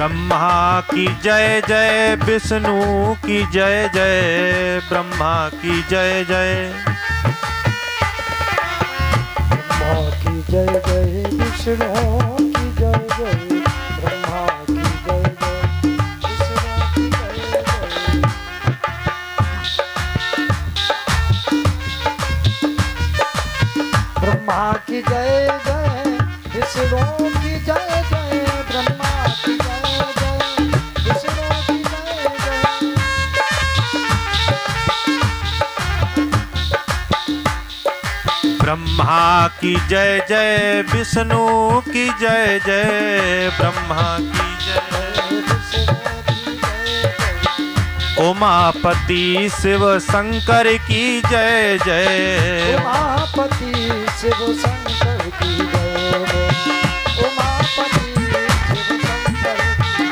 ब्रह्मा की जय जय, विष्णु की जय जय, ब्रह्मा की जय जय। ब्रह्मा की जय जय, विष्णु की जय जय, ब्रह्मा की जय जय, विष्णु की जय जय। ब्रह्मा की जय जय, विष्णु की जय जय, ब्रह्मा की जय जय, विष्णु की जय जय। ब्रह्मा की जय जय, विष्णु की जय जय, ब्रह्मा की जय। उमापति शिव शंकर की जय जय, उमापति शिव शंकर की जय जय, उमापति शिव शंकर की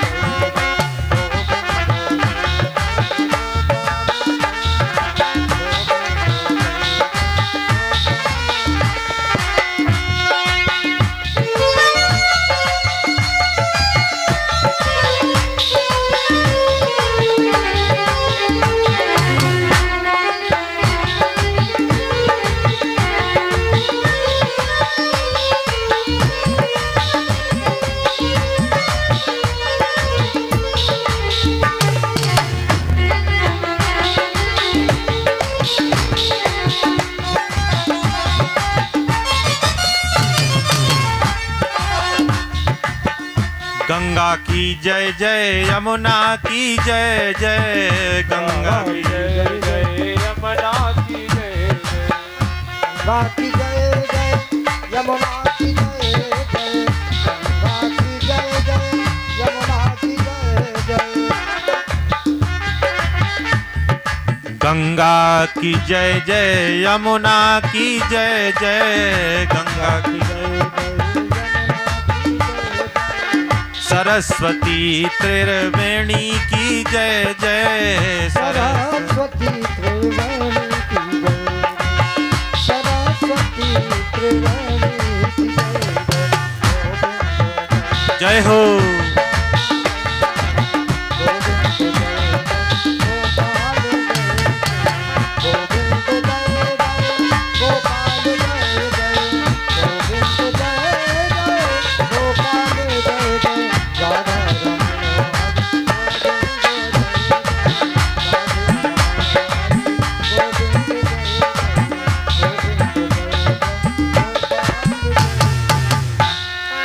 गंगा की जय जय, यमुना की जय जय, गंगा की जय जय, यमुना की जय जय, गंगा की जय जय, यमुना की जय जय, गंगा की जय जय, यमुना की जय जय। गंगा की जय जय, यमुना की जय जय, गंगा की जय जय। सरस्वती त्रिवेणी की जय जय, सरस्वती त्रिवेणी की जय, सरस्वती त्रिवेणी की जय जय हो।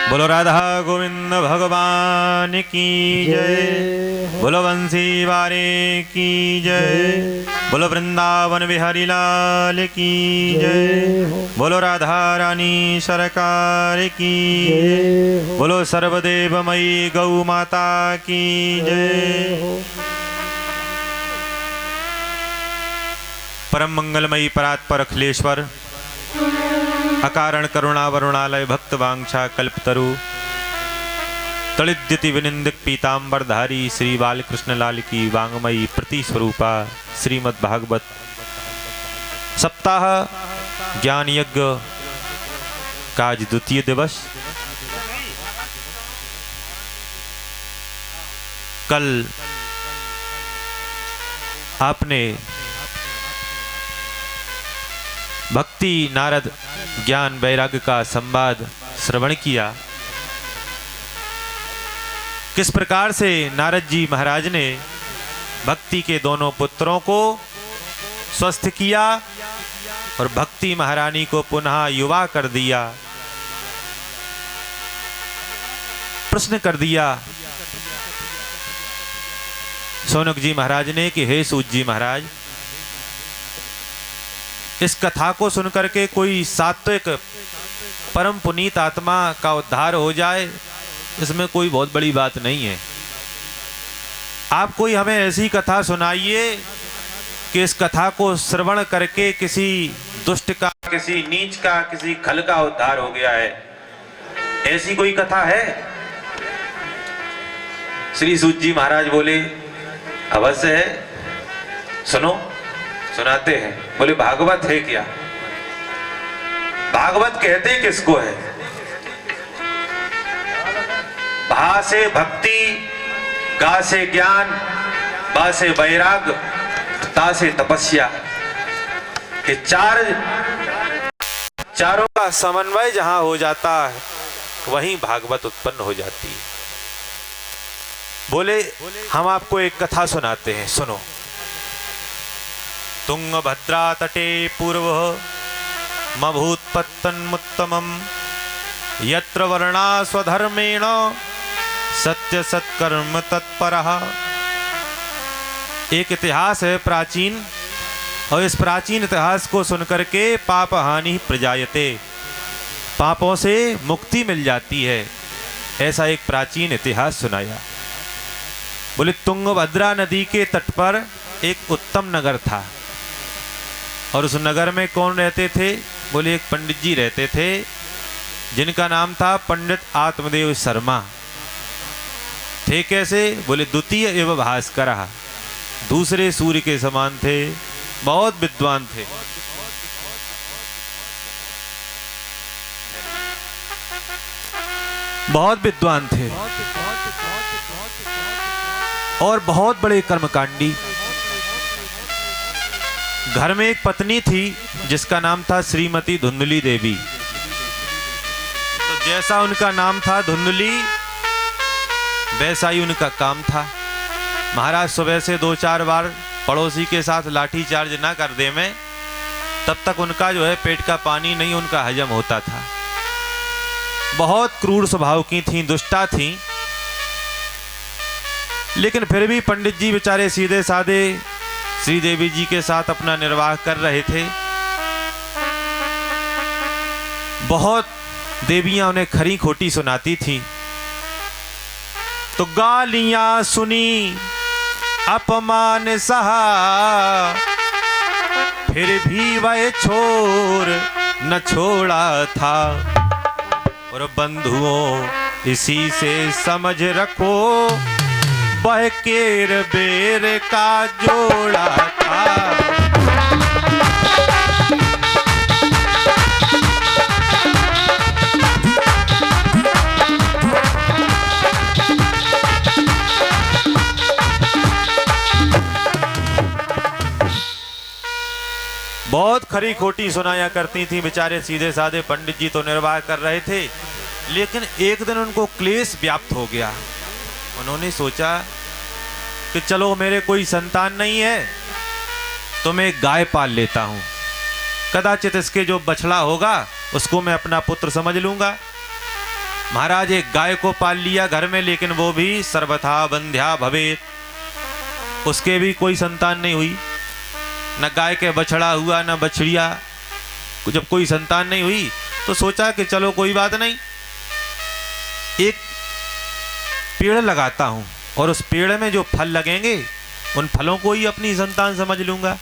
बोलो राधा गोविंद भगवान की जय, बोलो बंसी वारे की जय, बोलो वृंदावन बिहारी लाल की जय, बोलो राधा रानी सरकार की जय, बोलो सर्वदेवमयी गौ माता की जय। परम मंगलमयी परात्पर अखिलेश्वर अकारण करुणा वरुणालय भक्त वांछा कल्पतरु तलिद्यति विनिंदित पीतांबरधारी श्री बालकृष्ण लाल की वांगमयी प्रति स्वरूपा श्रीमद् भागवत सप्ताह ज्ञान यज्ञ का आज द्वितीय दिवस। कल आपने भक्ति नारद ज्ञान वैराग्य का संवाद श्रवण किया। किस प्रकार से नारद जी महाराज ने भक्ति के दोनों पुत्रों को स्वस्थ किया और भक्ति महारानी को पुनः युवा कर दिया। प्रश्न कर दिया शौनक जी महाराज ने कि हे सूत जी महाराज, इस कथा को सुनकर के कोई सात्विक परम पुनीत आत्मा का उद्धार हो जाए, इसमें कोई बहुत बड़ी बात नहीं है। आप कोई हमें ऐसी कथा सुनाइए कि इस कथा को श्रवण करके किसी दुष्ट का, किसी नीच का, किसी खल का उद्धार हो गया है। ऐसी कोई कथा है? श्री सूत जी महाराज बोले अवश्य है, सुनो, सुनाते हैं। बोले भागवत है क्या? भागवत कहते किसको है? बा से भक्ति, गा से ज्ञान, बा से वैराग, ता से तपस्या, ये चारों का समन्वय जहां हो जाता है वहीं भागवत उत्पन्न हो जाती है। बोले हम आपको एक कथा सुनाते हैं, सुनो। तुंगभद्रा तटे पूर्व मभूत्पत्तन्मुत्तमम् यत्र वर्णा स्वधर्मेण सत्य सत्कर्म तत्परः। एक इतिहास है प्राचीन, और इस प्राचीन इतिहास को सुनकर के पाप हानि प्रजायते, पापों से मुक्ति मिल जाती है, ऐसा एक प्राचीन इतिहास सुनाया। बोले तुंगभद्रा नदी के तट पर एक उत्तम नगर था, और उस नगर में कौन रहते थे? बोले एक पंडित जी रहते थे, जिनका नाम था पंडित आत्मदेव शर्मा। थे कैसे? बोले द्वितीय एवं भास्कर, दूसरे सूर्य के समान थे, बहुत विद्वान थे। बहुत विद्वान थे और बहुत बड़े कर्मकांडी। घर में एक पत्नी थी जिसका नाम था श्रीमती धुंधली देवी। तो जैसा उनका नाम था धुंधली, वैसा ही उनका काम था। महाराज सुबह से 2-4 बार पड़ोसी के साथ लाठी चार्ज ना कर दे में, तब तक उनका जो है पेट का पानी नहीं उनका हजम होता था। बहुत क्रूर स्वभाव की थी, दुष्टा थी, लेकिन फिर भी पंडित जी बेचारे सीधे साधे श्रीदेवी जी के साथ अपना निर्वाह कर रहे थे। बहुत देवियां उन्हें खरी खोटी सुनाती थी, तो गालियां सुनी, अपमान सहा, फिर भी वह छोर न छोड़ा था। और बंधुओं इसी से समझ रखो, वह केर बेर का जोड़ा था। बहुत खरी खोटी सुनाया करती थी। बेचारे सीधे साधे पंडित जी तो निर्वाह कर रहे थे, लेकिन एक दिन उनको क्लेश व्याप्त हो गया। उन्होंने सोचा कि चलो मेरे कोई संतान नहीं है तो मैं एक गाय पाल लेता हूं, कदाचित इसके जो बछड़ा होगा उसको मैं अपना पुत्र समझ लूंगा। महाराज एक गाय को पाल लिया घर में, लेकिन वो भी सर्वथा बंध्या भवेत, उसके भी कोई संतान नहीं हुई। न गाय के बछड़ा हुआ न बछड़िया। जब कोई संतान नहीं हुई तो सोचा कि चलो कोई बात नहीं, एक पेड़ लगाता हूं और उस पेड़ में जो फल लगेंगे उन फलों को ही अपनी संतान समझ लूंगा।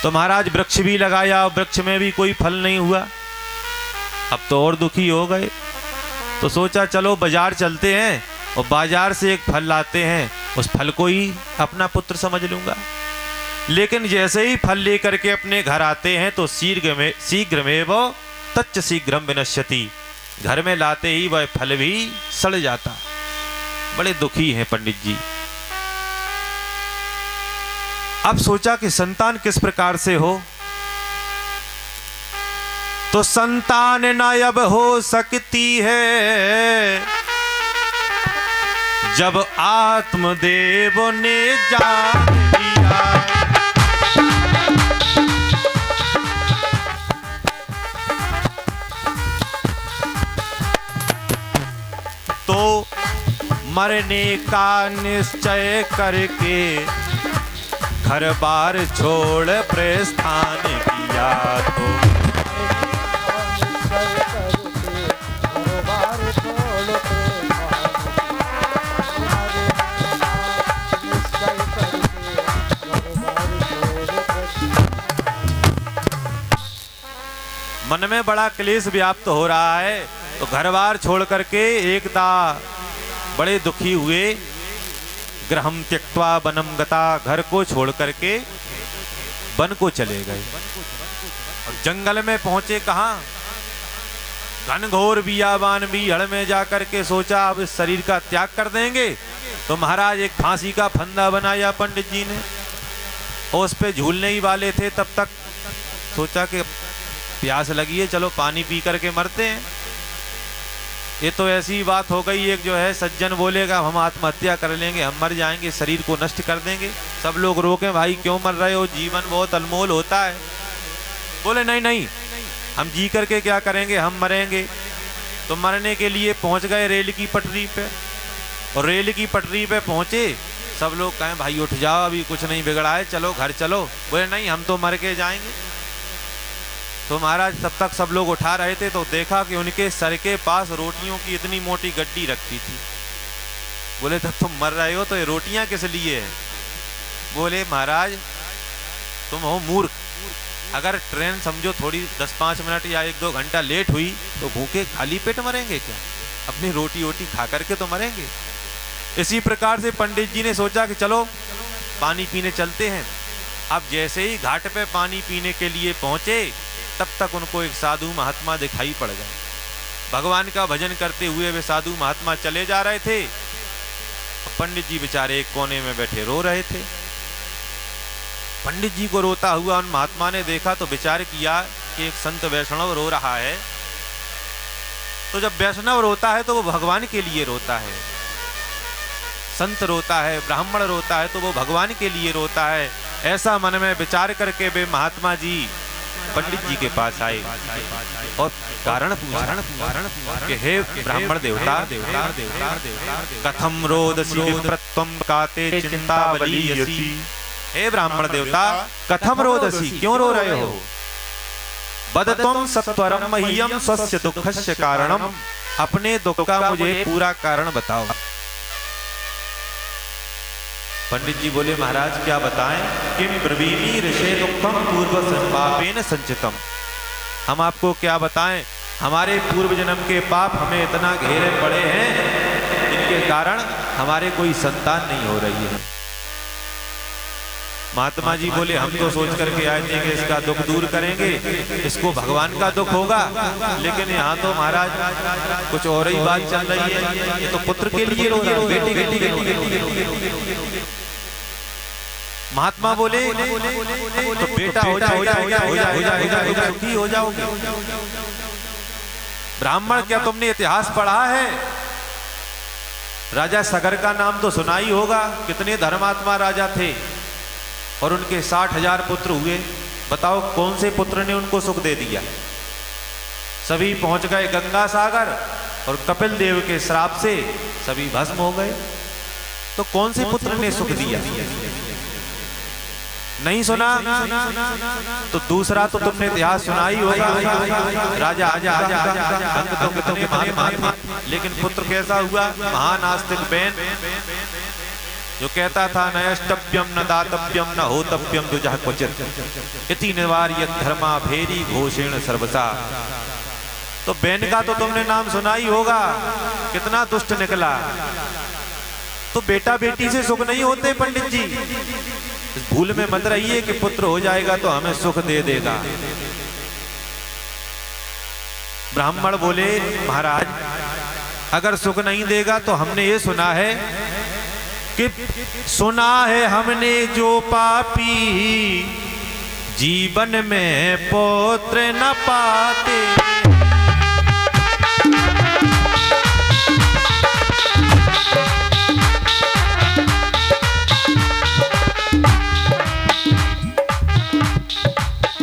तो महाराज वृक्ष भी लगाया, वृक्ष में भी कोई फल नहीं हुआ। अब तो और दुखी हो गए, तो सोचा चलो बाजार चलते हैं और बाजार से एक फल लाते हैं, उस फल को ही अपना पुत्र समझ लूंगा। लेकिन जैसे ही फल लेकर के अपने घर आते हैं तो शीघ्रमेव तच्च शीघ्रम विनश्यति, घर में लाते ही वह फल भी सड़ जाता। बड़े दुखी हैं पंडित जी। अब सोचा कि संतान किस प्रकार से हो, तो संतान न अब हो सकती है, जब आत्मदेव ने जान लिया। तो मरने का निश्चय करके घर बार छोड़ प्रस्थान किया। तो मन में बड़ा क्लेश व्याप्त हो रहा है, तो घर बार छोड़ करके एकदा बड़े दुखी हुए। गृहम त्यक्त्वा वनम गता, घर को छोड़ करके वन को चले गए और जंगल में पहुंचे। कहां? घनघोर बियाबान बीहड़ में जाकर के सोचा अब इस शरीर का त्याग कर देंगे। तो महाराज एक फांसी का फंदा बनाया पंडित जी ने, और उस पे झूलने ही वाले थे। तब तक सोचा कि प्यास लगी है, चलो पानी पी करके मरते हैं। ये तो ऐसी बात हो गई, एक जो है सज्जन बोलेगा हम आत्महत्या कर लेंगे, हम मर जाएंगे, शरीर को नष्ट कर देंगे। सब लोग रोके, भाई क्यों मर रहे हो, जीवन बहुत अनमोल होता है। बोले नहीं नहीं, हम जी करके क्या करेंगे, हम मरेंगे। तो मरने के लिए पहुंच गए रेल की पटरी पे, और रेल की पटरी पे पहुंचे। सब लोग कहें भाई उठ जाओ, अभी कुछ नहीं बिगड़ा है, चलो घर चलो। बोले नहीं, हम तो मर के जाएंगे। तो महाराज तब तक सब लोग उठा रहे थे, तो देखा कि उनके सर के पास रोटियों की इतनी मोटी गड्डी रखी थी। बोले तब तुम मर रहे हो तो ये रोटियां किस लिए है? बोले महाराज तुम हो मूर्ख, अगर ट्रेन समझो थोड़ी 10-5 मिनट या 1-2 घंटा लेट हुई तो भूखे खाली पेट मरेंगे क्या? अपनी रोटी वोटी खा करके तो मरेंगे। इसी प्रकार से पंडित जी ने सोचा कि चलो पानी पीने चलते हैं। अब जैसे ही घाट पे पानी पीने के लिए पहुंचे, तब तक उनको एक साधु महात्मा दिखाई पड़ गए। भगवान का भजन करते हुए वे साधु महात्मा चले जा रहे थे। पंडित जी बेचारे एक कोने में बैठे रो रहे थे। पंडित जी को रोता हुआ उन महात्मा ने देखा तो विचार किया कि एक संत वैष्णव रो रहा है। तो जब वैष्णव रोता है तो वो भगवान के लिए रोता है, संत रोता है, ब्राह्मण रोता है तो वो भगवान के लिए रोता है। ऐसा मन में विचार करके वे महात्मा जी पंडित जी के पास आए और कारण पूछा कि हे ब्राह्मण देवता, कथम रोदसी विप्रत्वम काते चिंतावलीयसी। हे ब्राह्मण देवता, कथम रोदसी, क्यों रो रहे हो? वदत्वं सत्वरम मह्यम स्वस्य दुःखस्य कारणम, अपने दुख का मुझे पूरा कारण बताओ। पंडित जी बोले महाराज क्या बताएं? किम ब्रवीमि ऋषे दुःखम पूर्व संपापेन संचितम। हम आपको क्या बताएं, हमारे पूर्व जन्म के पाप हमें इतना घेरे पड़े हैं, जिनके कारण हमारे कोई संतान नहीं हो रही है। महात्मा जी बोले हम तो सोच करके आए थे कि इसका दुख दूर करेंगे, इसको भगवान का दुख होगा, लेकिन यहाँ तो महाराज कुछ और ही बात चल रही है। ये तो पुत्र के लिए रो रहा है, बेटी बेटी बेटी। महात्मा बोले तो बेटा हो जाओगे। ब्राह्मण क्या तुमने इतिहास पढ़ा है? राजा सगर का नाम तो सुना ही होगा, कितने धर्मात्मा राजा थे और उनके 60,000 पुत्र हुए। बताओ कौन से पुत्र ने उनको सुख दे दिया? सभी पहुंच गए गंगा सागर और कपिल देव के श्राप से सभी भस्म हो गए। तो कौन से पुत्र ने सुख दिया? नहीं सुना? तो दूसरा तो तुमने इतिहास सुना ही होगा, राजा लेकिन पुत्र कैसा हुआ? महान आस्तिक बैन जो कहता था न अष्टभ्यम न दातव्यम न होतव्यम दुजह क्वचित इति निवार्य धर्मा भेरी घोषेण सर्वसा। तो बैन का तो तुमने नाम सुना ही होगा, कितना दुष्ट निकला। तो बेटा बेटी से सुख नहीं होते पंडित जी, इस भूल में मत रहिए कि पुत्र हो जाएगा तो हमें सुख दे देगा। ब्राह्मण बोले महाराज अगर सुख नहीं देगा तो हमने ये सुना है कि सुना है हमने जो पापी जीवन में पुत्र न पाते।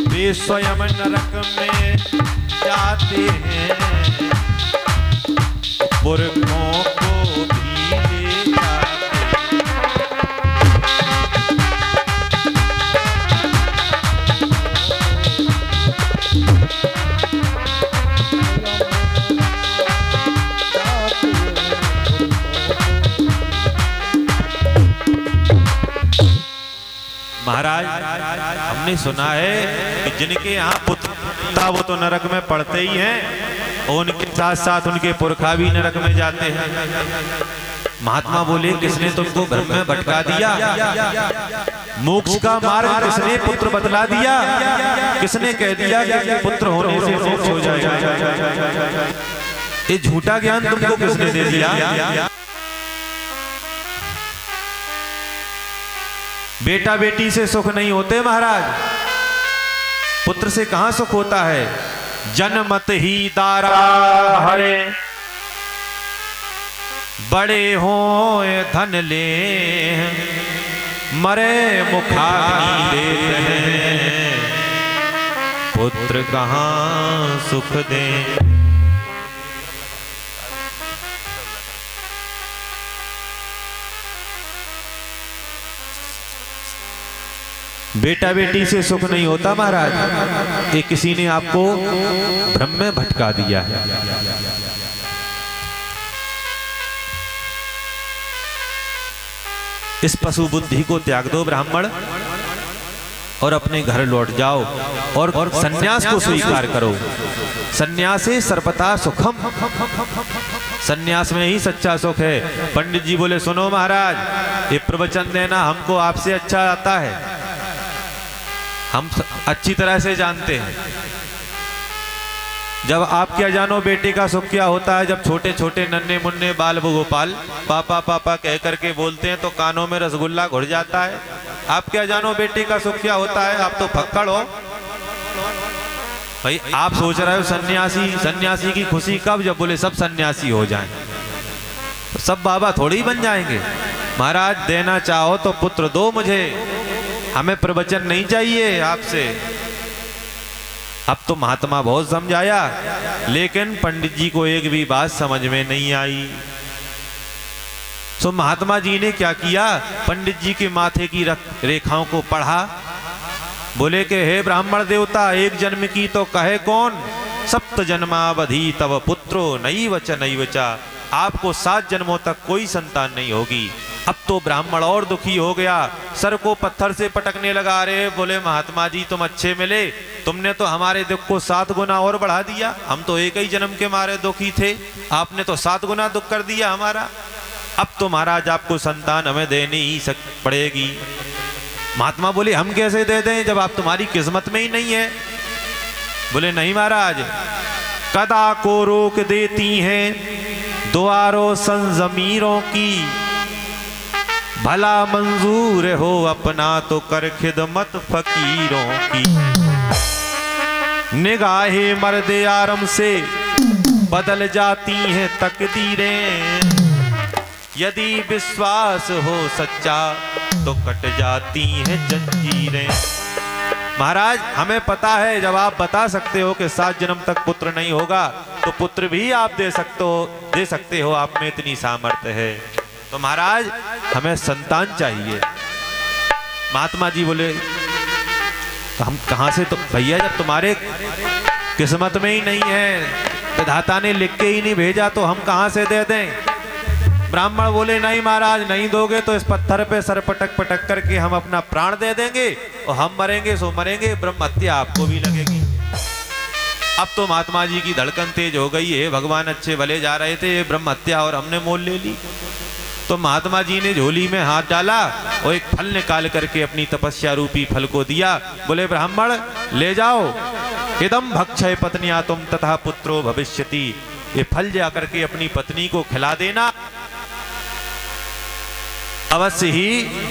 वे स्वयं नरक में जाते हैं, पुरखों को भी ले जाते। महाराज हमने सुना है कि जिनके यहाँ पुत्र था वो तो नरक में पड़ते ही हैं, और उनके साथ साथ उनके पुरखा भी नरक में जाते हैं। महात्मा बोले किसने तुमको भ्रम में भटका दिया? मोक्ष का मार्ग किसने पुत्र बतला दिया? किसने कह दिया कि पुत्र होने से मोक्ष हो जाएगा? ये झूठा ज्ञान तुमको किसने दे दिया? बेटा बेटी से सुख नहीं होते महाराज, पुत्र से कहां सुख होता है? जनमत ही दारा हरे, बड़े हों धन ले, मरे मुखाग्नि देते हैं, पुत्र कहां सुख दे। बेटा बेटी से सुख नहीं होता महाराज, ये किसी ने आपको भ्रम में भटका दिया है। इस पशु बुद्धि को त्याग दो ब्राह्मण, और अपने घर लौट जाओ और सन्यास को स्वीकार करो। सन्यासे सर्वथा सुखम, सन्यास में ही सच्चा सुख है। पंडित जी बोले सुनो महाराज, ये प्रवचन देना हमको आपसे अच्छा आता है, हम अच्छी तरह से जानते हैं। जब आप क्या जानो बेटे का सुख क्या होता है? जब छोटे छोटे नन्हे मुन्ने बाल गोपाल पापा पापा कह करके बोलते हैं तो कानों में रसगुल्ला घुल जाता है। आप क्या जानो बेटे का सुख क्या होता है? आप तो फक्कड़ हो भाई। आप सोच रहे हो सन्यासी, सन्यासी की खुशी कब? जब बोले सब सन्यासी हो जाएं, तो सब बाबा थोड़ी बन जाएंगे। महाराज देना चाहो तो पुत्र दो मुझे, हमें प्रवचन नहीं चाहिए आपसे। अब तो महात्मा बहुत समझाया, लेकिन पंडित जी को एक भी बात समझ में नहीं आई। तो महात्मा जी ने क्या किया? पंडित जी के माथे की रेखाओं को पढ़ा। बोले कि हे ब्राह्मण देवता, एक जन्म की तो कहे कौन, सप्त जन्मावधि तव पुत्रो नैवच नैवचा, आपको 7 जन्मों तक कोई संतान नहीं होगी। अब तो ब्राह्मण और दुखी हो गया, सर को पत्थर से पटकने लगा। रे बोले महात्मा जी तुम अच्छे मिले, तुमने तो हमारे दुख को 7 गुना और बढ़ा दिया। हम तो एक ही जन्म के मारे दुखी थे, आपने तो 7 गुना दुख कर दिया हमारा। अब तो महाराज आपको संतान हमें देनी ही पड़ेगी। महात्मा बोले हम कैसे दे दें जब आप तुम्हारी किस्मत में ही नहीं है? बोले नहीं महाराज, कदा को रोक देती हैं द्वारों संजमीरों की, भला मंजूर हो अपना तो कर खिदमत फकीरों की। निगाहे मर्द आरम से बदल जाती हैं तकदीरें, यदि विश्वास हो सच्चा तो कट जाती हैं जंजीरें। महाराज हमें पता है, जब आप बता सकते हो कि 7 जन्म तक पुत्र नहीं होगा, तो पुत्र भी आप दे सकते हो, आप में इतनी सामर्थ्य है। तो महाराज हमें संतान चाहिए। महात्मा जी बोले तो हम कहां से? तो भैया जब तुम्हारे किस्मत में ही नहीं है, विधाता ने लिख के ही नहीं भेजा, तो हम कहां से दे दें? ब्राह्मण बोले नहीं महाराज, नहीं दोगे तो इस पत्थर पे सर पटक पटक करके हम अपना प्राण दे देंगे, और हम मरेंगे सो मरेंगे, ब्रह्म हत्या आपको भी लगेगी। अब तो महात्मा जी की धड़कन तेज हो गई है, भगवान अच्छे भले जा रहे थे, ब्रह्म हत्या और हमने मोल ले ली। तो महात्मा जी ने झोली में हाथ डाला और एक फल निकाल करके अपनी तपस्या रूपी फल को दिया। बोले ब्राह्मण ले जाओ, इदम भक्षय पत्निया तुम तथा पुत्रो भविष्यति, ये फल जाकर के अपनी पत्नी को खिला देना, अवश्य ही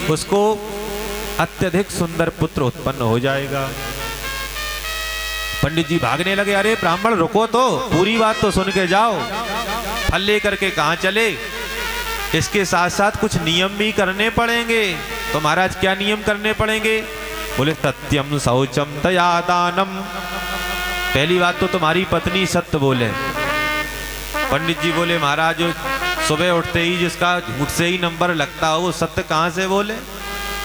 उसको अत्यधिक सुंदर पुत्र उत्पन्न हो जाएगा। पंडित जी भागने लगे, अरे ब्राह्मण रुको तो, पूरी बात तो सुन के जाओ। फल लेकर के कहां चले? इसके साथ साथ कुछ नियम भी करने पड़ेंगे। तो महाराज क्या नियम करने पड़ेंगे? बोले सत्यम शौचम दया दानम। पहली बात तो तुम्हारी पत्नी सत्य बोले। पंडित जी बोले महाराज सुबह उठते ही जिसका झूठ से ही नंबर लगता हो वो सत्य कहाँ से बोले?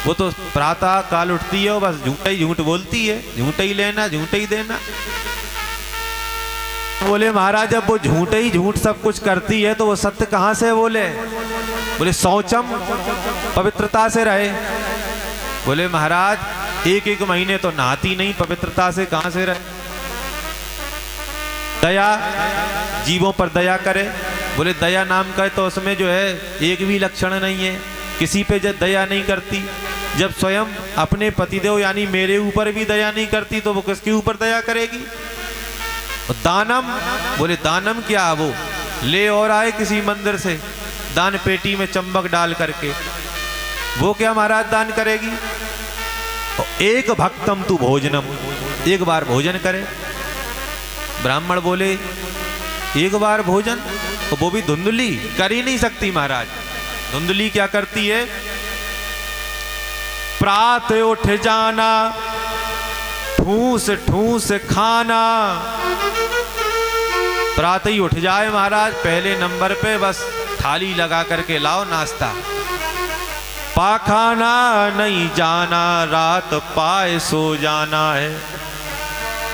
वो तो प्रातः काल उठती है, बस झूठा ही झूठ बोलती है, झूठा ही लेना झूठा ही देना। बोले महाराज अब वो झूठे ही झूठ सब कुछ करती है तो वो सत्य कहाँ से बोले? बोले शौचम, पवित्रता से रहे। बोले महाराज 1-1 महीने तो नहाती नहीं, पवित्रता से कहाँ से रहे? दया, जीवों पर दया करे। बोले दया नाम का तो उसमें जो है एक भी लक्षण नहीं है, किसी पे जब दया नहीं करती। जब स्वयं अपने पतिदेव यानी मेरे ऊपर भी दया नहीं करती तो वो किसके ऊपर दया करेगी। दानम, बोले दानम क्या, वो ले और आए किसी मंदिर से दान पेटी में चंबक डाल करके, वो क्या महाराज दान करेगी। एक भक्तम तू भोजनम, एक बार भोजन करे। ब्राह्मण बोले एक बार भोजन, तो वो भी धुंधली कर ही नहीं सकती महाराज। धुंधली क्या करती है, प्रात उठ जाना, ठूस ठूस खाना। प्रात ही उठ जाए महाराज, पहले नंबर पे बस थाली लगा करके लाओ नाश्ता। पाखाना नहीं जाना, रात पाए सो जाना है।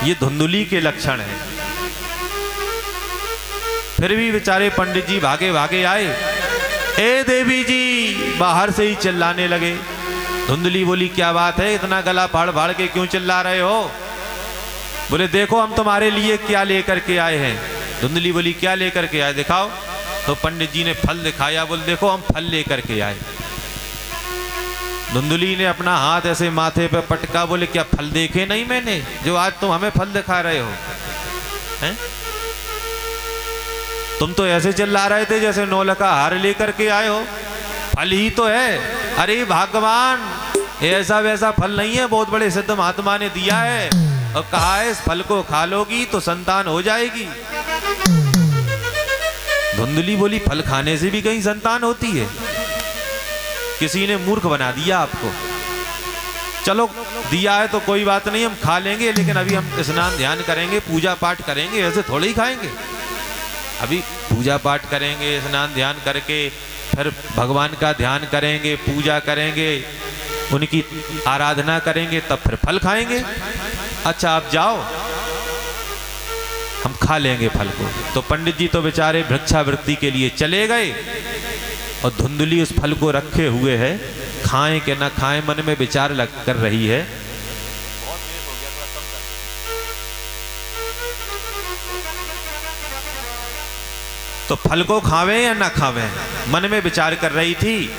ये धुंधली के लक्षण है। फिर भी बेचारे पंडित जी भागे भागे आए, ए देवी जी, बाहर से ही चिल्लाने लगे। धुंधली बोली क्या बात है, इतना गला फाड़ फाड़ के क्यों चिल्ला रहे हो। बोले देखो हम तुम्हारे लिए क्या लेकर के आए हैं। धुंधली बोली क्या लेकर के आए, दिखाओ। तो पंडित जी ने फल दिखाया, बोले देखो हम फल लेकर के आए। धुंधली ने अपना हाथ ऐसे माथे पे पटका, बोले क्या फल देखे नहीं मैंने जो आज तुम हमें फल दिखा रहे हो हैं? तुम तो ऐसे चिल्ला रहे थे जैसे नौलखा हार लेकर के आए हो, फल ही तो है। अरे भगवान, ऐसा वैसा फल नहीं है, बहुत बड़े सिद्ध महात्मा ने दिया है और कहा है इस फल को खा लोगी तो संतान हो जाएगी। धुंधली बोली फल खाने से भी कहीं संतान होती है, किसी ने मूर्ख बना दिया आपको। चलो दिया है तो कोई बात नहीं, हम खा लेंगे, लेकिन अभी हम स्नान ध्यान करेंगे, पूजा पाठ करेंगे, ऐसे थोड़े ही खाएंगे। अभी पूजा पाठ करेंगे, स्नान ध्यान करके फिर भगवान का ध्यान करेंगे, पूजा करेंगे, उनकी आराधना करेंगे, तब फिर फल खाएंगे। अच्छा आप जाओ, हम खा लेंगे फल को। तो पंडित जी तो बेचारे भिक्षावृत्ति के लिए चले गए और धुंधली उस फल को रखे हुए है, खाएं कि ना खाएं मन में विचार कर रही है। तो फल को खावें या ना खावें मन में विचार कर रही थी।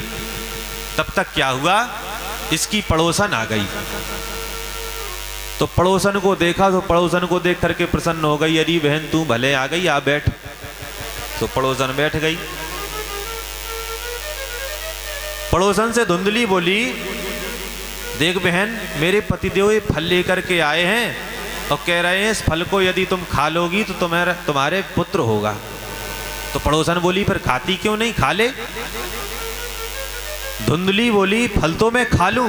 तब तक क्या हुआ, इसकी पड़ोसन आ गई। तो पड़ोसन को देखा, तो पड़ोसन को देख करके प्रसन्न हो गई, अरे बहन तू भले आ गई, आ बैठ। तो पड़ोसन बैठ गई। पड़ोसन से धुंधली बोली देख बहन, मेरे पतिदेव ये फल लेकर के आए हैं और कह रहे हैं इस फल को यदि तुम खा लोगी तो तुम्हारे पुत्र होगा। तो पड़ोसन बोली फिर खाती क्यों नहीं, खा ले। धुंधली बोली फल तो मैं खा लूं,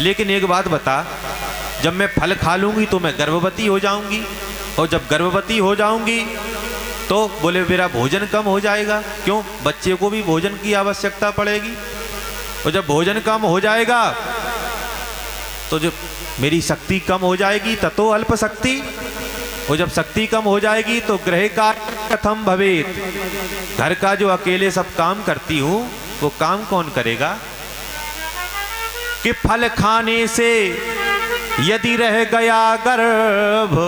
लेकिन एक बात बता, जब मैं फल खा लूंगी तो मैं गर्भवती हो जाऊंगी, और जब गर्भवती हो जाऊंगी तो बोले मेरा भोजन कम हो जाएगा। क्यों, बच्चे को भी भोजन की आवश्यकता पड़ेगी, और जब भोजन कम हो जाएगा तो जब मेरी शक्ति कम हो जाएगी ततो अल्प शक्ति, और जब शक्ति कम हो जाएगी तो गृह का कथम भवेत, घर का जो अकेले सब काम करती हूं वो काम कौन करेगा। कि फल खाने से यदि रह गया गर्भ,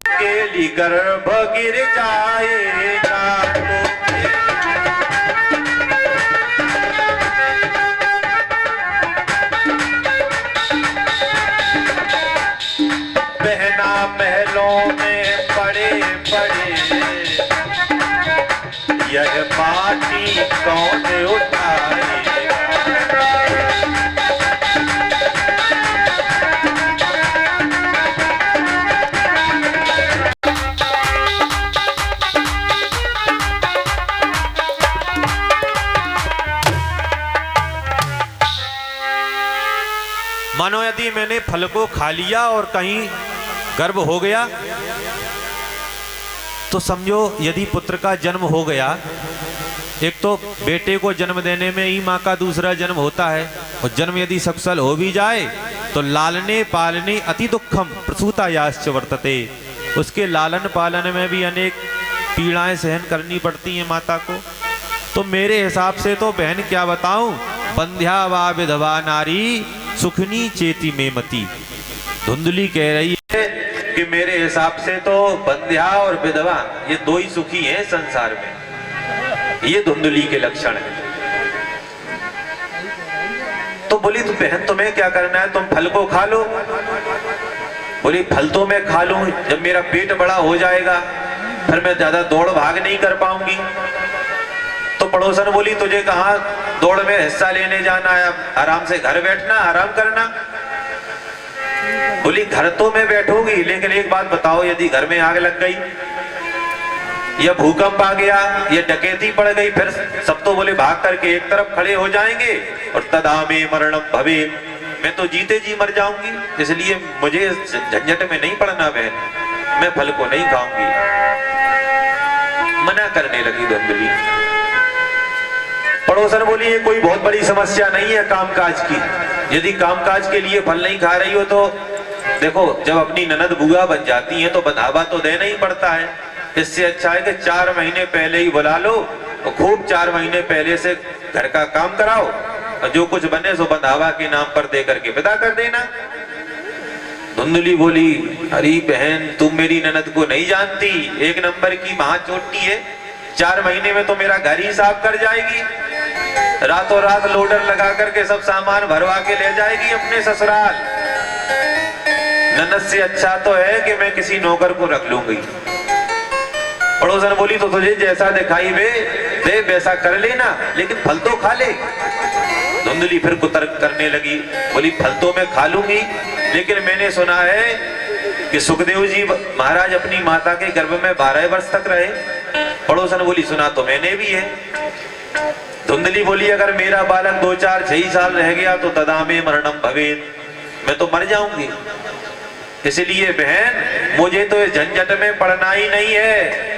अकेली गर्भ गिर जाएगा। बहना महलों में पड़े पड़े, यह माटी कौन उठाए। मानो यदि मैंने फल को खा लिया और कहीं गर्भ हो गया तो समझो यदि पुत्र का जन्म हो गया, एक तो बेटे को जन्म देने में ही माँ का दूसरा जन्म होता है, और जन्म यदि सफल हो भी जाए तो लालने पालने अति दुखम प्रसूतायाश्च वर्तते, उसके लालन पालन में भी अनेक पीड़ाएं सहन करनी पड़ती हैं माता को। तो मेरे हिसाब से तो बहन क्या बताऊं, बंध्या वा विधवा नारी सुखनी चेती में मती। धुंधली कह रही है कि मेरे हिसाब से तो बंध्या और विधवा ये दो ही सुखी हैं संसार में। ये धुंधली के लक्षण है। तो बोली तो बहन तुम्हें क्या करना है, तुम फल को खा लो। बोली फल तो मैं खा लूं, जब मेरा पेट बड़ा हो जाएगा फिर मैं ज्यादा दौड़ भाग नहीं कर पाऊंगी। तो पड़ोसन बोली तुझे कहाँ दौड़ में हिस्सा लेने जाना है, आराम से घर बैठना आराम करना। बोली घर तो मैं बैठूंगी, लेकिन एक बात बताओ, यदि घर में आग लग गई या भूकंप आ गया या डकैती पड़ गई, फिर सब तो बोले भाग करके एक तरफ खड़े हो जाएंगे और तदा में मरणम भवे, मैं तो जीते जी मर जाऊंगी। इसलिए मुझे झंझट में नहीं पड़ना बहन, मैं फल को नहीं खाऊंगी। मना करने लगी धुंधली। पड़ोसन बोली ये कोई बहुत बड़ी समस्या नहीं है कामकाज की, यदि कामकाज के लिए फल नहीं खा रही हो तो देखो जब अपनी ननद बुआ बन जाती है तो बंधावा तो देना ही पड़ता है। इससे अच्छा है कि 4 महीने पहले ही बुला लो और खूब 4 महीने पहले से घर का काम कराओ और जो कुछ बने सो बंधावा के नाम पर दे करके विदा कर देना। धुंधली बोली अरे बहन तुम मेरी ननद को नहीं जानती, एक नंबर की महाचोटी है। 4 महीने में तो मेरा घर ही साफ कर जाएगी, रातों रात लोडर लगा करके सब सामान भरवा के ले जाएगी अपने ससुराल। ननद से अच्छा तो है कि मैं किसी नौकर को रख लूंगी। पड़ोसन बोली तो तुझे जैसा दिखाई दे वैसा कर लेना, लेकिन फल तो खा ले। धुंधली फिर कुतर्क करने लगी, बोली फल तो मैं खा लूंगी, लेकिन मैंने सुना है कि सुखदेव जी महाराज अपनी माता के गर्भ में 12 वर्ष तक रहे। पड़ोसन बोली सुना तो मैंने भी है। धुंधली बोली अगर मेरा बालक 2, 4, 6 साल रह गया तो तदा में मरणम भवेत, मैं तो मर जाऊंगी। इसलिए बहन मुझे तो इस झंझट में पड़ना ही नहीं है।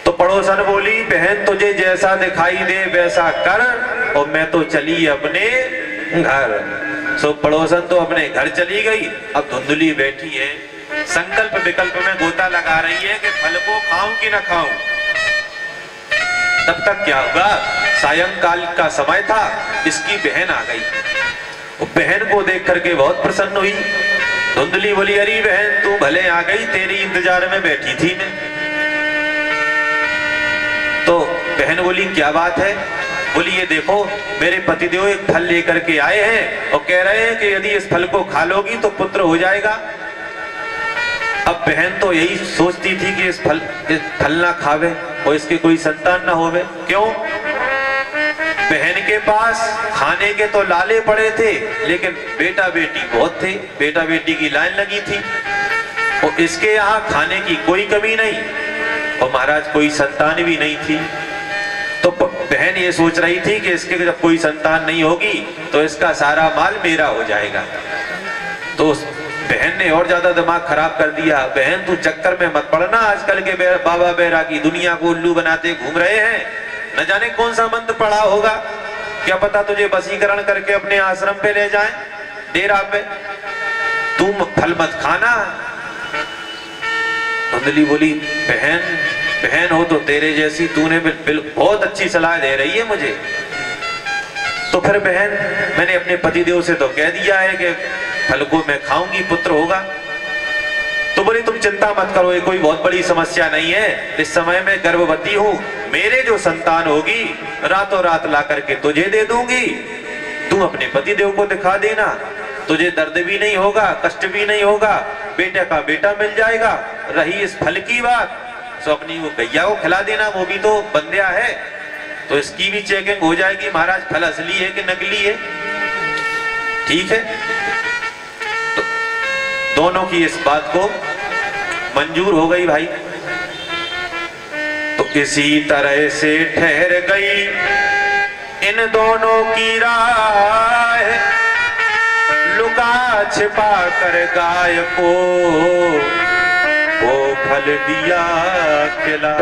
तो पड़ोसन बोली बहन तुझे जैसा दिखाई दे वैसा कर, और मैं तो चली अपने घर। सो पड़ोसन तो अपने घर चली गई। अब धुंधली बैठी है, संकल्प विकल्प में गोता लगा रही है कि फल को खाऊं कि न खाऊं। तब तक क्या होगा, सायंकाल का समय था, इसकी बहन आ गई। वो बहन को देख करके बहुत प्रसन्न हुई। धुंधली बोली अरे बहन तू भले आ गई, तेरी इंतजार में बैठी थी मैं। तो बहन बोली क्या बात है। बोली ये देखो मेरे पतिदेव एक फल लेकर के आए हैं और कह रहे हैं कि यदि इस फल को खा लोगी तो पुत्र हो जाएगा। अब बहन तो यही सोचती थी कि इस फल ना खावे और इसके कोई संतान ना होवे। क्यों, बहन के पास खाने के तो लाले पड़े थे, लेकिन बेटा बेटी बहुत थे, बेटा बेटी की लाइन लगी थी और इसके यहाँ खाने की कोई कमी नहीं और महाराज कोई संतान भी नहीं थी। तो बहन ये सोच रही थी कि इसके जब कोई संतान नहीं होगी तो इसका सारा माल मेरा हो जाएगा। तो बहन ने और ज्यादा दिमाग खराब कर दिया। बहन तू चक्कर में मत पड़ना, आजकल के बाबा बैरागी दुनिया को उल्लू बनाते घूम रहे हैं, न जाने कौन सा मंत्र पढ़ा होगा, क्या पता तुझे वशीकरण करके अपने आश्रम पे ले जाएं, डेरा पे। तुम फल मत खाना। धुंधली बोली बहन हो तो तेरे जैसी, तूने बहुत अच्छी सलाह दे रही है मुझे। तो फिर बहन मैंने अपने पतिदेव से तो कह दिया है कि फल को मैं खाऊंगी, पुत्र होगा। तो बोली तुम चिंता मत करो, ये कोई बहुत बड़ी समस्या नहीं है। इस समय मैं गर्भवती हूँ, मेरे जो संतान होगी रातों रात ला करके तुझे दे दूंगी। तुम अपने पतिदेव को दिखा देना, तुझे दर्द भी नहीं होगा, कष्ट भी नहीं होगा, बेटे का बेटा मिल जाएगा। रही इस फल की बात, तो अपनी वो गैया को खिला देना, वो भी तो बंध्या है, तो इसकी भी चेकिंग हो जाएगी महाराज फल असली है कि नकली है। ठीक है, तो दोनों की इस बात को मंजूर हो गई भाई। तो इसी तरह से ठहर गई इन दोनों की राह, लुका छिपा कर गाय को वो फल दिया खिला।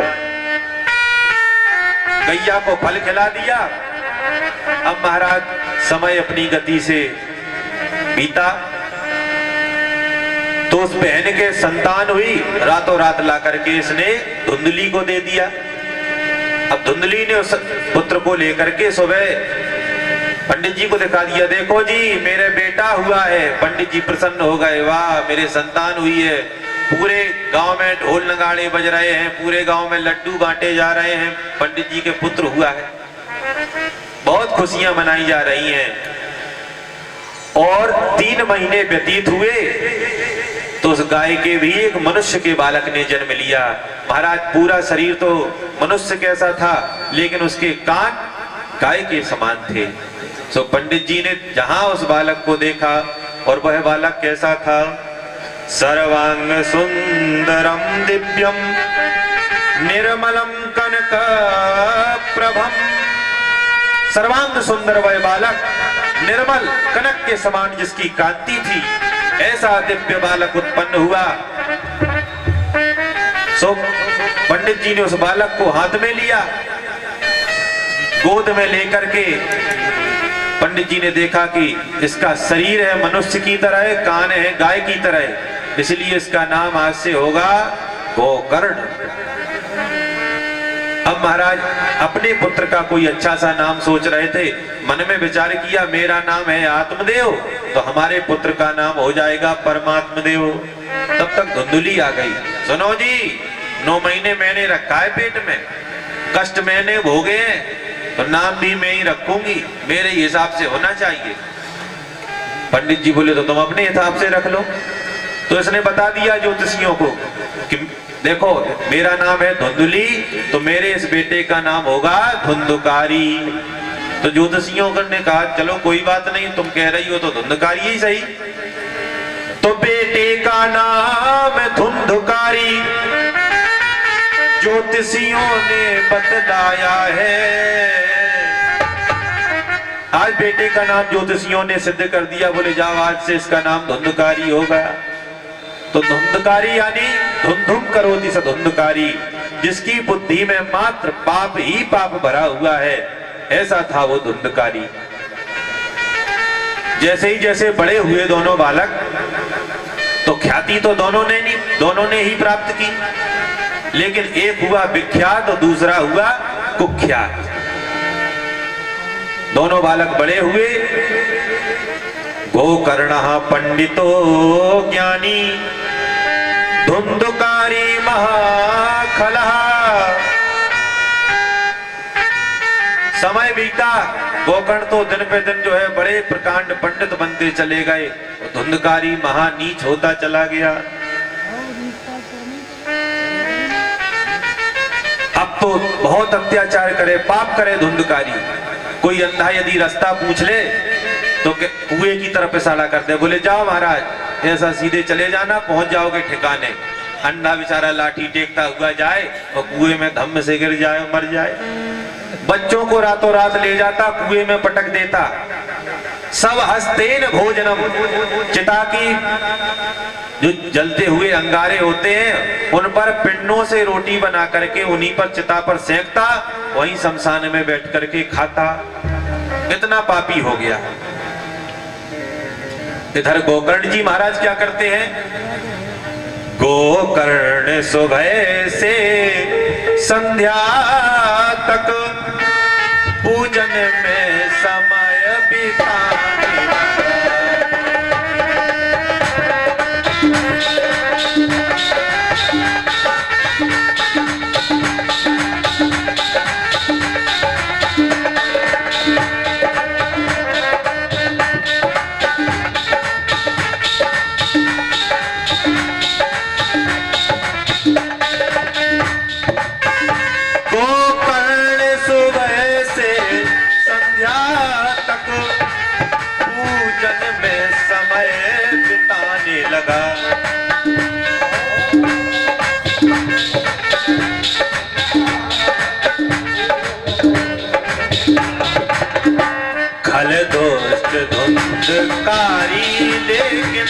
गैया को फल खिला दिया। अब महाराज समय अपनी गति से बीता, तो उस बहन के संतान हुई, रातों रात ला करके इसने धुंधली को दे दिया। अब धुंधली ने उस पुत्र को लेकर के सुबह पंडित जी को दिखा दिया, देखो जी मेरे बेटा हुआ है। पंडित जी प्रसन्न हो गए, वाह मेरे संतान हुई है। पूरे गांव में ढोल नगाड़े बज रहे हैं, पूरे गांव में लड्डू बांटे जा रहे हैं, पंडित जी के पुत्र हुआ है। बहुत खुशियां मनाई जा रही हैं। और 3 महीने व्यतीत हुए तो उस गाय के भी एक मनुष्य के बालक ने जन्म लिया। महाराज पूरा शरीर तो मनुष्य कैसा था, लेकिन उसके कान गाय के समान थे। सो पंडित जी ने जहां उस बालक को देखा, और वह बालक कैसा था, सर्वांग सुंदरम दिव्यम निर्मलम कनक प्रभम। सर्वांग सुंदर वह बालक, निर्मल कनक के समान जिसकी कांति थी, ऐसा दिव्य बालक उत्पन्न हुआ। सो पंडित जी ने उस बालक को हाथ में लिया, गोद में लेकर के पंडित जी ने देखा कि इसका शरीर है मनुष्य की तरह है, कान है गाय की तरह है, इसलिए इसका नाम आज से होगा गोकर्ण। अब महाराज अपने पुत्र का कोई अच्छा सा नाम सोच रहे थे, मन में विचार किया मेरा नाम है आत्मदेव, तो हमारे पुत्र का नाम हो जाएगा परमात्मदेव। तब तक धुंधली आ गई, सुनो जी 9 महीने मैंने रखा है पेट में, कष्ट मैंने भोगे हैं, तो नाम भी मैं ही रखूंगी, मेरे हिसाब से होना चाहिए। पंडित जी बोले तो तुम अपने हिसाब से रख लो। तो इसने बता दिया ज्योतिषियों को कि देखो मेरा नाम है धुंधली, तो मेरे इस बेटे का नाम होगा धुंधकारी। तो ज्योतिषियों ने कहा चलो कोई बात नहीं, तुम कह रही हो तो धुंधकारी ही सही। तो बेटे का नाम धुंधकारी ज्योतिषियों ने बतलाया है। आज बेटे का नाम ज्योतिषियों ने सिद्ध कर दिया, बोले जाओ आज से इसका नाम धुंधकारी होगा। तो धुंधकारी यानी धुंधुम करोति स धुंधकारी, जिसकी बुद्धि में मात्र पाप ही पाप भरा हुआ है, ऐसा था वो धुंधकारी। जैसे बड़े हुए दोनों बालक, तो ख्याति तो दोनों ने ही प्राप्त की, लेकिन एक हुआ विख्यात और दूसरा हुआ कुख्यात। दोनों बालक बड़े हुए। गोकर्णः पंडितो ज्ञानी धुंधकारी महाखलः। समय बीता, गोकर्ण तो दिन पे दिन जो है बड़े प्रकांड पंडित बनते चले गए, धुंधकारी महानीच होता चला गया। अब तो बहुत अत्याचार करे, पाप करे धुंधकारी। कोई अंधा यदि रास्ता पूछ ले तो कुएं की तरफ इशारा करते, बोले जाओ महाराज ऐसा सीधे चले जाना, पहुंच जाओगे ठिकाने। अंधा बेचारा लाठी टेकता हुआ जाए और कुएं में धम्म से गिर जाए, मर जाए। बच्चों को रातों रात ले जाता, कुएं में पटक देता। सब हस्तेन भोजनम, चिता की जो जलते हुए अंगारे होते हैं उन पर पिंडों से रोटी बना करके उन्हीं पर चिता पर सेंकता, वहीं शमशान में बैठ करके खाता। इतना पापी हो गया। इधर गोकर्ण जी महाराज क्या करते हैं, गोकर्ण सुबह से संध्या तक पूजन में समय बिताने लगा। खल दोस्त धुंधकारी लेकिन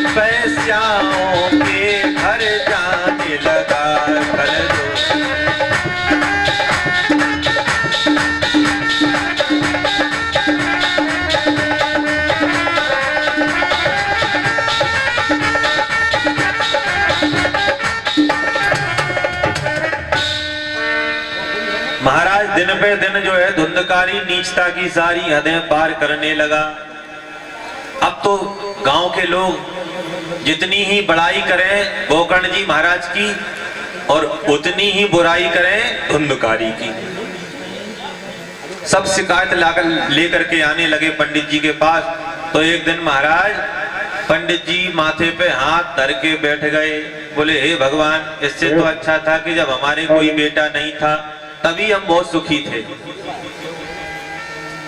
पैस्याओं के घर जाने लगा। खल दोस्त महाराज दिन पे दिन जो है धुंधकारी नीचता की सारी हदें पार करने लगा। अब तो गांव के लोग जितनी ही बड़ाई करें गोकर्ण जी महाराज की और उतनी ही बुराई करें धुंधकारी की। सब शिकायत लेकर के आने लगे पंडित जी के पास। तो एक दिन महाराज पंडित जी माथे पे हाथ धर के बैठ गए, बोले हे भगवान, इससे तो अच्छा था कि जब हमारे कोई बेटा नहीं था तभी हम बहुत सुखी थे।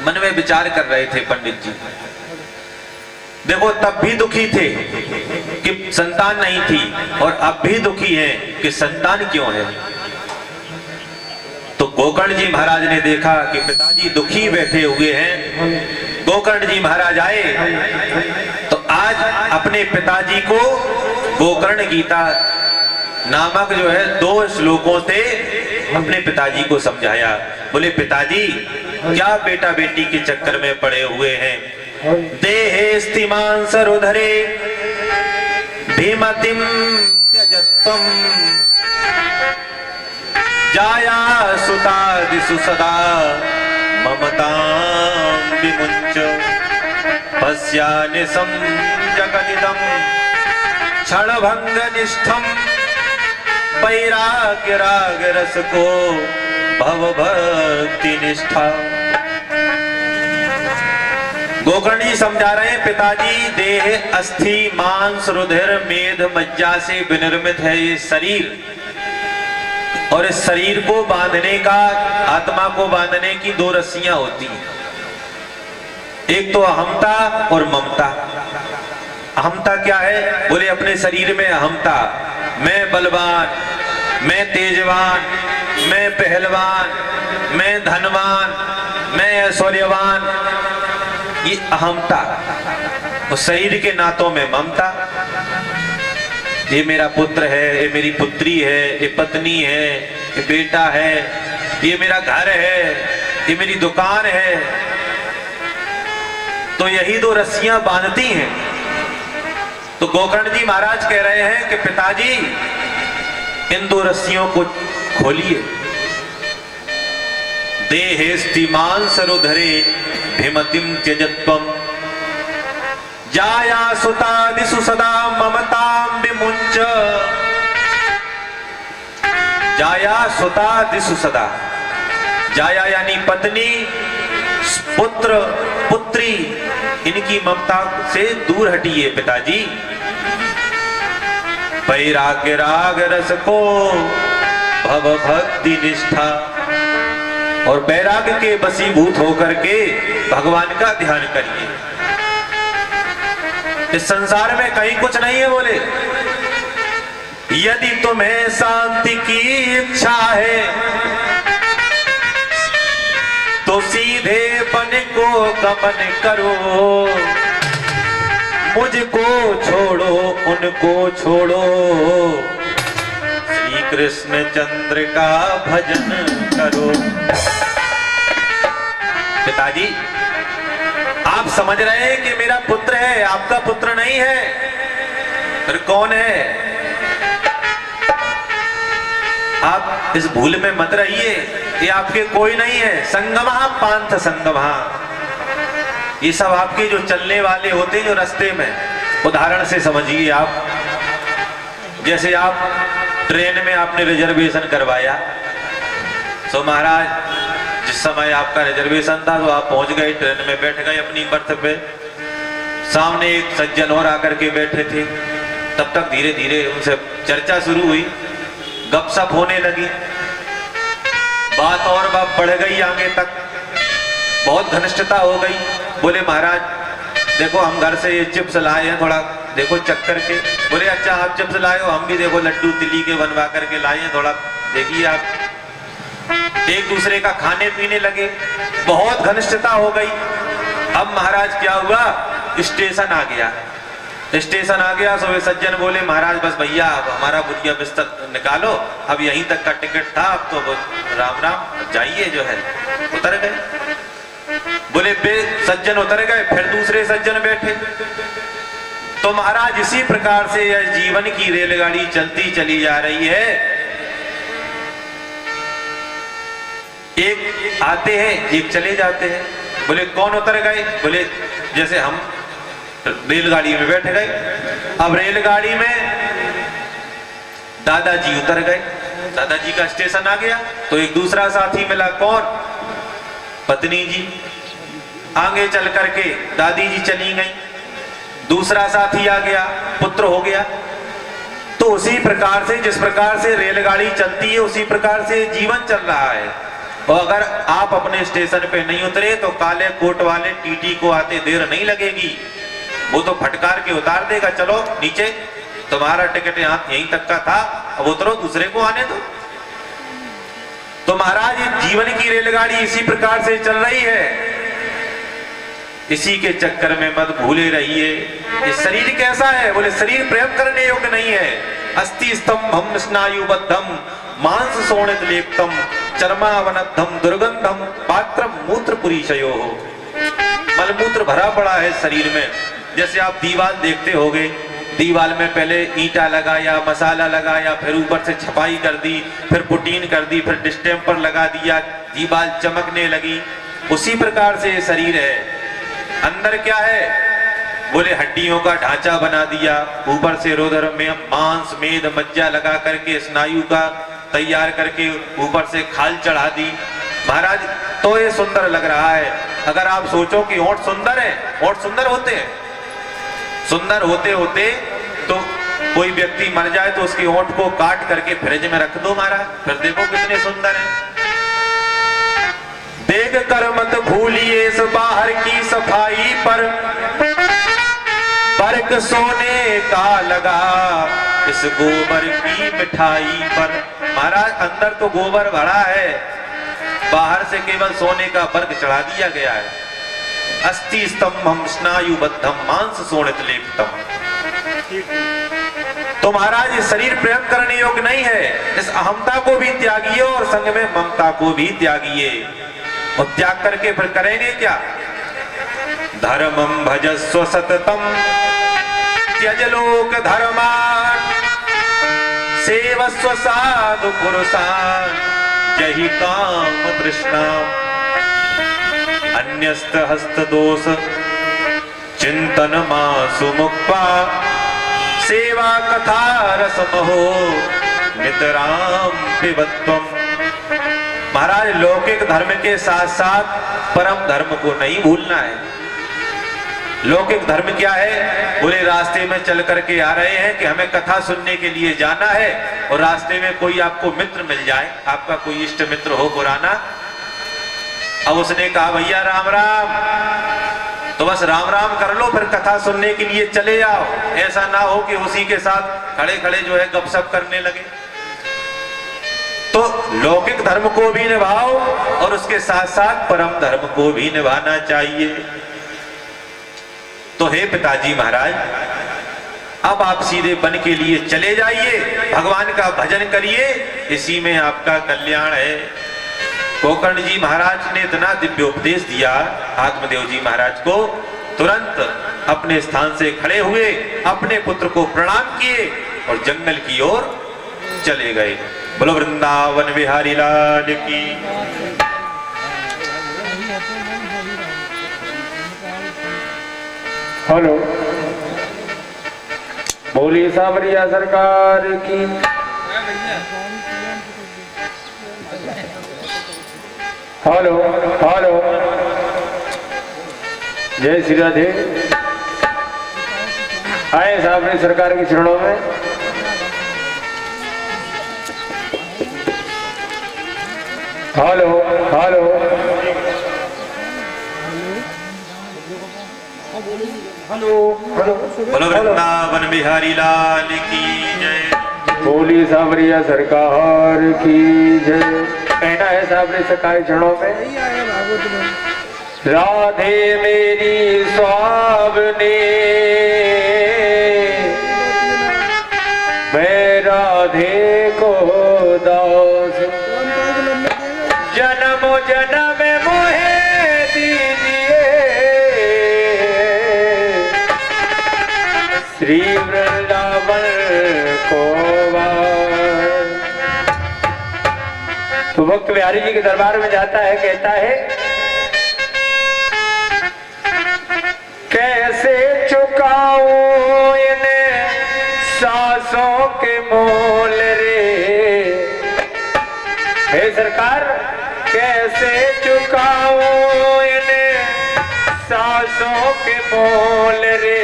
मन में विचार कर रहे थे पंडित जी। देखो तब भी दुखी थे कि संतान नहीं थी और अब भी दुखी हैं कि संतान क्यों है। तो गोकर्ण जी महाराज ने देखा कि पिताजी दुखी बैठे हुए हैं। गोकर्ण जी महाराज आए तो आज अपने पिताजी को गोकर्ण गीता नामक जो है 2 श्लोकों से अपने पिताजी को समझाया। बोले पिताजी, क्या बेटा बेटी के चक्कर में पड़े हुए हैं। देहे स्तिमान सरोधरे भीमतिम त्यजत्वम जाया सुता दिसु सदा ममतां विमुञ्च पश्यानिसं जगदिदं क्षणभंग निष्ठम वैराग्य राग रस को भव भक्ति निष्ठा। गोकर्ण जी समझा रहे हैं पिताजी, देह अस्थि मांस रुधिर मेद मज्जा से विनिर्मित है ये शरीर, और इस शरीर को बांधने का, आत्मा को बांधने की 2 रस्सियां होती हैं। एक तो अहमता और ममता। अहमता क्या है? बोले अपने शरीर में अहमता, मैं बलवान, मैं तेजवान, मैं पहलवान, मैं धनवान, मैं ऐश्वर्यवान, ये अहमता। और शरीर के नातों में ममता, ये मेरा पुत्र है, ये मेरी पुत्री है, ये पत्नी है, ये बेटा है, ये मेरा घर है, ये मेरी दुकान है। तो यही 2 रस्सियां बांधती हैं। तो गोकर्ण जी महाराज कह रहे हैं कि पिताजी इन 2 रस्सियों को खोलिए। देहेस्तिमान सरोधरे भिमतिम त्यजत्वम जाया सुता दिसु सदा ममतां विमुञ्च। जाया सुता दिसु सदा, जाया यानी पत्नी, पुत्र, पुत्री, इनकी ममता से दूर हटिए पिताजी। वैराग्य राग रस को भव भक्ति निष्ठा, और वैराग्य के वशीभूत होकर के भगवान का ध्यान करिए। इस संसार में कहीं कुछ नहीं है। बोले यदि तुम्हें शांति की इच्छा है तो सीधे बन को गमन करो, मुझको छोड़ो उनको छोड़ो, श्री कृष्ण चंद्र का भजन करो। पिताजी आप समझ रहे हैं कि मेरा पुत्र है, आपका पुत्र नहीं है, फिर कौन है? आप इस भूल में मत रहिए, ये आपके कोई नहीं है। संगमहा पांथ संगमहा, ये सब आपके जो चलने वाले होते हैं जो रास्ते में। उदाहरण से समझिए आप, जैसे आप ट्रेन में आपने रिजर्वेशन करवाया, तो महाराज जिस समय आपका रिजर्वेशन था तो आप पहुंच गए, ट्रेन में बैठ गए अपनी बर्थ पे। सामने एक सज्जन और आकर के बैठे थे। तब तक धीरे धीरे उनसे चर्चा शुरू हुई, गपशप होने लगी, बात और बात बढ़ गई आगे तक, बहुत घनिष्ठता हो गई। बोले महाराज देखो हम घर से ये चिप्स लाए हैं, थोड़ा देखो चख करके। बोले अच्छा आप चिप्स लाए हो, हम भी देखो लड्डू तिली के बनवा करके लाए हैं, थोड़ा देखिए आप। एक दूसरे का खाने पीने लगे, बहुत घनिष्ठता हो गई। अब महाराज क्या हुआ, स्टेशन आ गया। स्टेशन आ गया तो वे सज्जन बोले महाराज बस भैया अब हमारा बुढ़िया बिस्तर निकालो, अब यहीं तक का टिकट था, अब तो राम राम जाइए जो है। उतर गए। बोले बे सज्जन उतर गए, फिर दूसरे सज्जन बैठे। तो महाराज इसी प्रकार से यह जीवन की रेलगाड़ी चलती चली जा रही है। एक आते हैं एक चले जाते हैं। बोले कौन उतर गए? बोले जैसे हम रेलगाड़ी में बैठ गए। अब रेलगाड़ी में दादाजी उतर गए, दादाजी का स्टेशन आ गया तो एक दूसरा साथी मिला, कौन? पत्नी जी। आगे चल करके दादी जी चली गई, दूसरा साथी आ गया, पुत्र हो गया। तो उसी प्रकार से जिस प्रकार से रेलगाड़ी चलती है उसी प्रकार से जीवन चल रहा है। और अगर आप अपने स्टेशन पे नहीं उतरे तो काले कोट वाले टीटी को आते देर नहीं लगेगी, वो तो फटकार के उतार देगा, चलो नीचे, तुम्हारा टिकट यहीं तक का था, अब उतरो, दूसरे को आने दो। तो महाराज ये जीवन की रेलगाड़ी इसी प्रकार से चल रही है। इसी के चक्कर में मत भूले रहिए। ये शरीर कैसा है? बोले शरीर प्रेम करने योग्य नहीं है। अस्थि स्तंभम स्नायुबद्धम मांस शोणित लेप्तम चर्मावनद्धम दुर्गंधम पात्रम मूत्र पुरीशयो। मलमूत्र भरा पड़ा है शरीर में। जैसे आप दीवार देखते होगे, दीवार में पहले ईंटा लगाया, मसाला लगाया, फिर ऊपर से छपाई कर दी, फिर पुटीन कर दी, फिर डिस्टेम्पर लगा दिया, दीवार चमकने लगी। उसी प्रकार से ये शरीर है। अंदर क्या है? बोले हड्डियों का ढांचा बना दिया, ऊपर से रोदर में मांस मेद मज्जा लगा करके स्नायु का तैयार करके ऊपर से खाल चढ़ा दी। महाराज तो ये सुंदर लग रहा है। अगर आप सोचो कि होंठ सुंदर है, होंठ सुंदर होते हैं, सुंदर होते होते तो कोई व्यक्ति मर जाए तो उसके होंठ को काट करके फ्रिज में रख दो महाराज, फिर देखो कितने सुंदर हैं। देख कर मत भूलिए इस बाहर की सफाई पर, फर्क सोने का लगा इस गोबर की मिठाई पर। महाराज अंदर तो गोबर भरा है, बाहर से केवल सोने का वर्ग चढ़ा दिया गया है। अस्थि स्तंभम स्नायुबद्धम मांस शोणित लेप्तम। तो महाराज ये शरीर प्रेम करने योग्य नहीं है। इस अहमता को भी त्यागिए और संग में ममता को भी त्यागिए। और त्याग करके फिर करेंगे क्या? धर्मम भजस्व सततम त्यज लोक धर्मान सेवस्व साधु पुरुषान जहि काम तृष्णा अन्यस्त हस्त दोष चिंतन मासु मुक्ता सेवा कथा रसमहो नितराम पिबत्वम। महाराज लौकिक धर्म के साथ साथ परम धर्म को नहीं भूलना है। लौकिक धर्म क्या है? बोले रास्ते में चल करके आ रहे हैं कि हमें कथा सुनने के लिए जाना है, और रास्ते में कोई आपको मित्र मिल जाए, आपका कोई इष्ट मित्र हो पुराना, अब उसने कहा भैया राम राम, तो बस राम राम कर लो, फिर कथा सुनने के लिए चले जाओ। ऐसा ना हो कि उसी के साथ खड़े खड़े जो है गपशप करने लगे। तो लौकिक धर्म को भी निभाओ और उसके साथ साथ परम धर्म को भी निभाना चाहिए। तो हे पिताजी महाराज, अब आप सीधे वन के लिए चले जाइए, भगवान का भजन करिए, इसी में आपका कल्याण है। गोकर्ण जी महाराज ने इतना दिव्य उपदेश दिया आत्मदेव जी महाराज को, तुरंत अपने स्थान से खड़े हुए, अपने पुत्र को प्रणाम किए और जंगल की ओर चले गए। बोलो वृंदावन बिहारी लाल की। हेलो, बोली सावरिया सरकार की। हेलो हेलो, जय श्री राधे। आए सावरी सरकार की चरणों में। हेलो हेलो, हेलो हेलो, बोलो वृंदावन बिहारी लाल की जय। बोली सावरिया सरकार की जय। कहना है सावरी सरकार चरणों में। राधे मेरी स्वावने, मैं राधे को दास, जन्म जन्म मोहे दीजिए श्री वृंदावन को वास। तो भक्त बिहारी जी के दरबार में जाता है, कहता है कैसे चुकाऊं इन्हें सांसों के मोल रे, हे सरकार कैसे चुकाऊं इन्हें सांसों के मोल रे,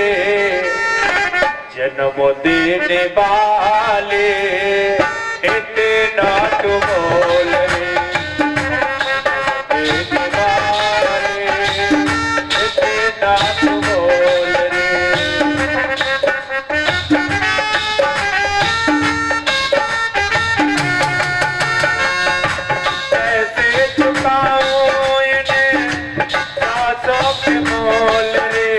जन्म देने वाले इतना तो मोल रे, देने वाले इतना तो मोल रे। कैसे चुकाऊं इन्हें सांसों के मोल रे,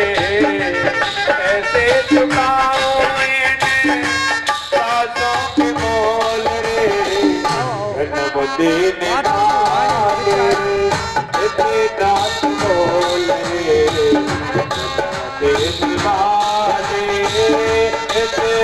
कैसे चुकाऊं इन्हें सांसों के मोल रे, जन्म देने वाले इतना तो मोल